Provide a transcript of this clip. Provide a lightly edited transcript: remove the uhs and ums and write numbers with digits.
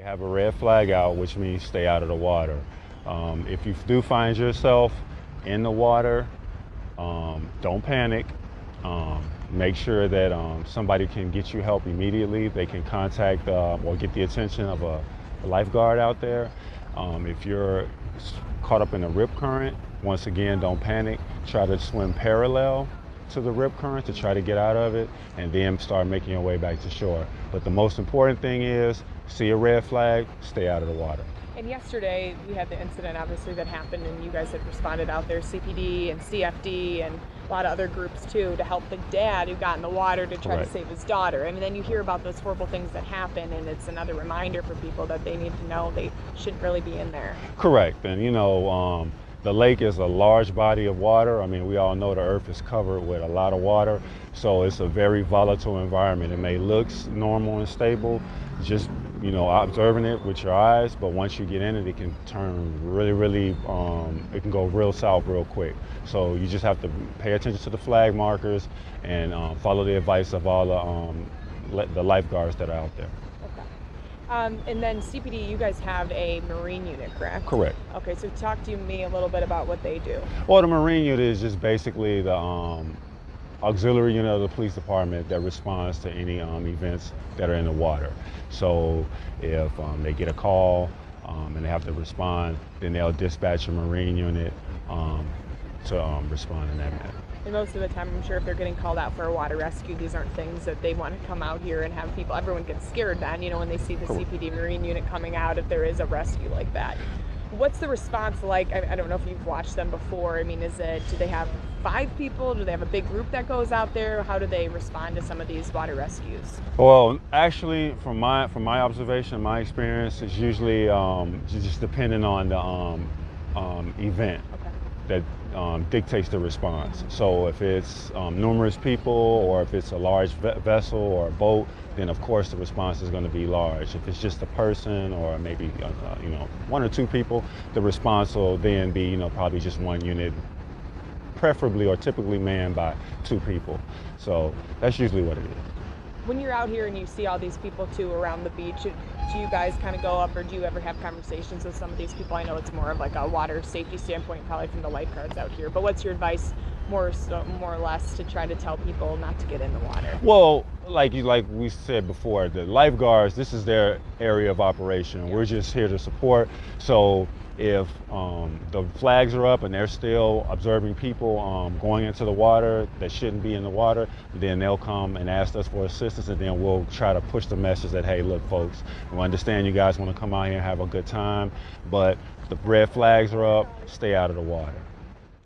have a red flag out, which means stay out of the water. If you do find yourself in the water, don't panic. Make sure that somebody can get you help immediately. They can contact or get the attention of a lifeguard out there. If you're caught up in a rip current, once again, don't panic. Try to swim parallel to the rip current to try to get out of it, and then start making your way back to shore. But the most important thing is, see a red flag, stay out of the water. And yesterday we had the incident obviously that happened, and you guys had responded out there, CPD and CFD and a lot of other groups too, to help the dad who got in the water to try to save his daughter. And then you hear about those horrible things that happen, and it's another reminder for people that they need to know they shouldn't really be in there. Correct. And the lake is a large body of water. I mean, we all know the earth is covered with a lot of water, so it's a very volatile environment. It may look normal and stable, just observing it with your eyes, but once you get in it, it can turn really, it can go real south real quick. So you just have to pay attention to the flag markers and follow the advice of all the lifeguards that are out there. And then CPD, you guys have a Marine unit, correct? Correct. Okay, so talk to me a little bit about what they do. Well, the Marine unit is just basically the auxiliary unit of the police department that responds to any events that are in the water. So if they get a call and they have to respond, then they'll dispatch a Marine unit to respond in that manner. And most of the time, I'm sure if they're getting called out for a water rescue, these aren't things that they want to come out here and have people, everyone gets scared then, when they see the CPD Marine unit coming out, if there is a rescue like that. What's the response like? I don't know if you've watched them before. I mean, do they have 5 people? Do they have a big group that goes out there? How do they respond to some of these water rescues? Well, actually, from my observation, my experience, is usually just depending on the event that dictates the response. So if it's numerous people, or if it's a large vessel or a boat, then of course the response is going to be large. If it's just a person, or maybe 1 or 2 people, the response will then be probably just 1 unit, preferably or typically manned by 2 people. So that's usually what it is. When you're out here and you see all these people too around the beach, do you guys kind of go up, or do you ever have conversations with some of these people? I know it's more of like a water safety standpoint, probably from the lifeguards out here, but what's your advice more or less to try to tell people not to get in the water? Well, like we said before, the lifeguards, this is their area of operation. We're just here to support. So if the flags are up and they're still observing people going into the water that shouldn't be in the water, then they'll come and ask us for assistance, and then we'll try to push the message that, hey, look, folks, we understand you guys want to come out here and have a good time, but the red flags are up, stay out of the water.